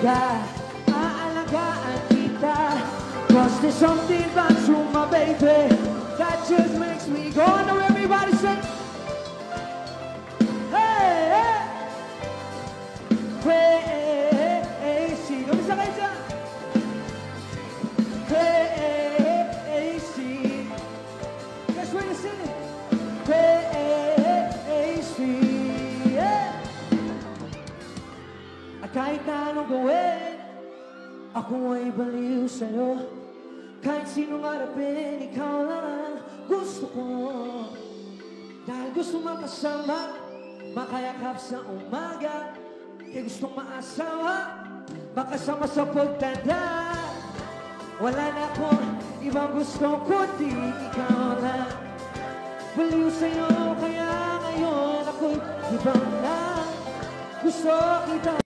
ka, aalagaan kita. Cause there's something about you, my baby, that just makes me go. Now everybody say, hey, hey, crazy. Kamusta kayo dyan? Crazy. Guess what you're singing? Crazy. Yeah. At kahit na anong gawin, ako ay baliw sa'yo. Kahit sinong harapin, ikaw lang ang gusto ko. Dahil gusto makasama, makayakap sa umaga. Kaya gustong maasawa, makasama sa pagtanda. Wala na akong ibang gusto kundi ikaw lang. Baliw sa'yo, kaya ngayon ako'y ibang na gusto kita.